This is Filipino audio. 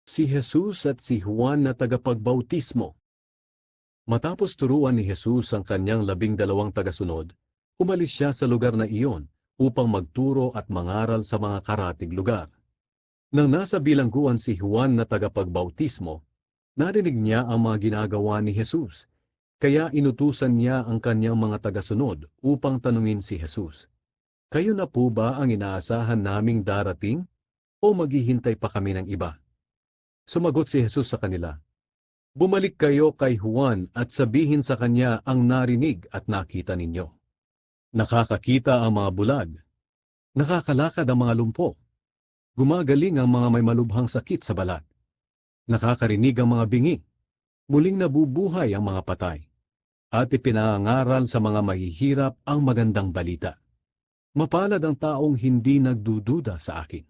Si Jesus at si Juan na tagapagbautismo. Matapos turuan ni Jesus ang kanyang 12 tagasunod, umalis siya sa lugar na iyon upang magturo at mangaral sa mga karatig lugar. Nang nasa bilangguan si Juan na tagapagbautismo, narinig niya ang mga ginagawa ni Jesus, kaya inutusan niya ang kanyang mga tagasunod upang tanungin si Jesus, "Kayo na po ba ang inaasahan naming darating o maghihintay pa kami ng iba?" Sumagot si Jesus sa kanila, "Bumalik kayo kay Juan at sabihin sa kanya ang narinig at nakita ninyo. Nakakakita ang mga bulag, nakakalakad ang mga lumpo, gumagaling ang mga may malubhang sakit sa balat, nakakarinig ang mga bingi, muling nabubuhay ang mga patay, at ipinangaral sa mga mahihirap ang magandang balita. Mapalad ang taong hindi nagdududa sa akin."